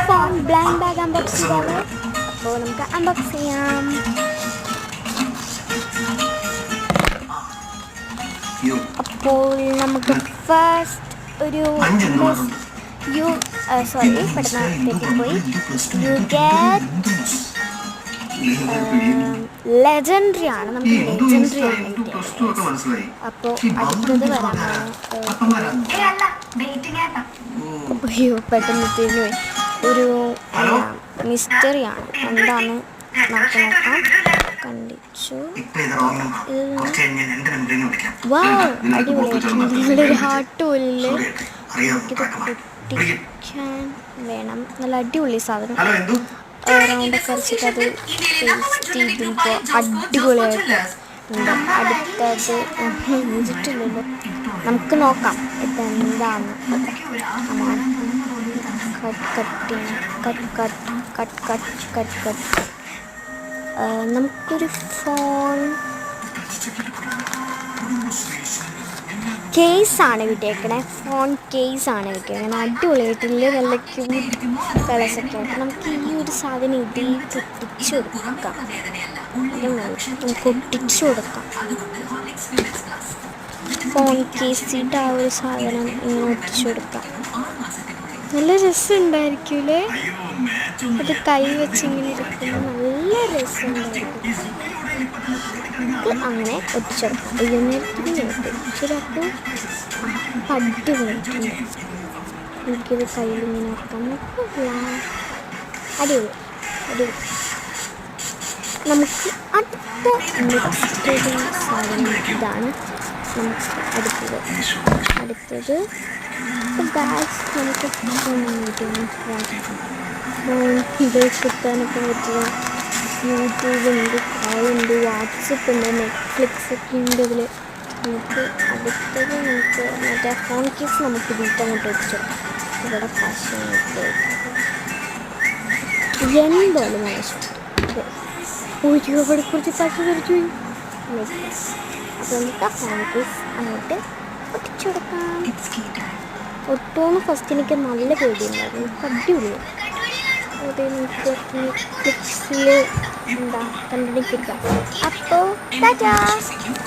Phone blank bag unbox ചെയ്താലോ? അപ്പോൾ നമുക്ക് അൺബോക്സ് ചെയ്യാം. അപ്പോൾ നമുക്ക് ഫസ്റ്റ് ഒരു പെട്ടെന്ന് തെറ്റിപ്പോയി. യു ഗെറ്റ് ലെജൻഡറി ആണ്, നമുക്ക് ലെജൻഡറി ആണ് കിട്ടിയത്. അപ്പോൾ അടുത്തത് വരാനാണ് പെട്ടെന്ന് തിരിഞ്ഞുപോയി. ഒരു മിസ്റ്ററിയാണ്, എന്താണ് നമുക്ക് നോക്കാം. കണ്ടിച്ചു. വാ, അടിപൊളിയായിട്ടുണ്ട്. ഹാർട്ട് പോലില്ലേ, പൊട്ടിക്കാൻ വേണം. നല്ല അടിപൊളി സാധനം. റൗണ്ടൊക്കെ അരച്ചിട്ട് അത് ടേസ്റ്റ് ചെയ്തപ്പോൾ അടിപൊളിയായിട്ട്. അടുത്തത് വെച്ചിട്ടില്ലല്ലോ, നമുക്ക് നോക്കാം ഇതെന്താണ്. കട്ട്. നമുക്കൊരു ഫോൺ കേസാണ് കിട്ടിയേക്കണേ. ഫോൺ കേസാണ് കിട്ടിയേക്കണേ. അടിപൊളിയായിട്ടില്ല, നല്ല ക്യൂട്ട് കളേഴ്സൊക്കെ ആയിട്ട്. നമുക്ക് ഈ ഒരു സാധനം ഇതിൽ ഒട്ടിച്ചു കൊടുക്കാം. നമുക്ക് ഒട്ടിച്ചു കൊടുക്കാം. ഫോൺ കേസിട്ട് ആ ഒരു സാധനം ഇങ്ങനെ ഒട്ടിച്ചു കൊടുക്കാം. നല്ല രസമുണ്ടായിരിക്കൂലേ, അത് കൈ വെച്ചിങ്ങനെ ഇരിക്കുമ്പോൾ നല്ല രസമുണ്ടായിരിക്കും. അങ്ങനെ ഒട്ടിച്ചെടുക്കാം. ഒട്ടിച്ചെടുക്കും. അടിപൊളിയായിട്ടുണ്ട്. എനിക്കിത് കയ്യിലിങ്ങനെ ആക്കാം. അടിപൊളി. നമുക്ക് അടുത്ത മിക്സ്ഡ് സാധനം ഇതാണ്. നമുക്ക് അടുത്തത് ബാഗ്സ് നമുക്ക് ഇത് കിട്ടാനൊക്കെ പറ്റുക. യൂട്യൂബ് ഉണ്ട്, കോളുണ്ട്, വാട്സപ്പ് ഉണ്ട്, നെറ്റ്ഫ്ലിക്സ് ഒക്കെ ഉണ്ട് ഇതിൽ. നമുക്ക് അടുത്തത് നമുക്ക് മറ്റേ ഫോൺ കേസ് നമുക്ക് വീട്ടങ്ങോട്ട് വെച്ചു. ഇവിടെ കാശ് എന്തായാലും ഒരുപാട് കുറച്ച് കാശ് തിരിച്ചു. അപ്പോൾ നമുക്ക് ആ ഫോൺ കേസ് അങ്ങോട്ട് ഒട്ടിച്ചു കൊടുക്കാം. ഒട്ടുമെന്ന് ഫസ്റ്റ് എനിക്ക് നല്ല പേടിയുണ്ടായിരുന്നു. നമുക്ക് അടിപൊളിയാണ്. അത് നമുക്ക് നെറ്റ്ഫ്ലിക്സിൽ എന്താ കണ്ടിരിക്കാം. അപ്പോൾ ടാറ്റാ.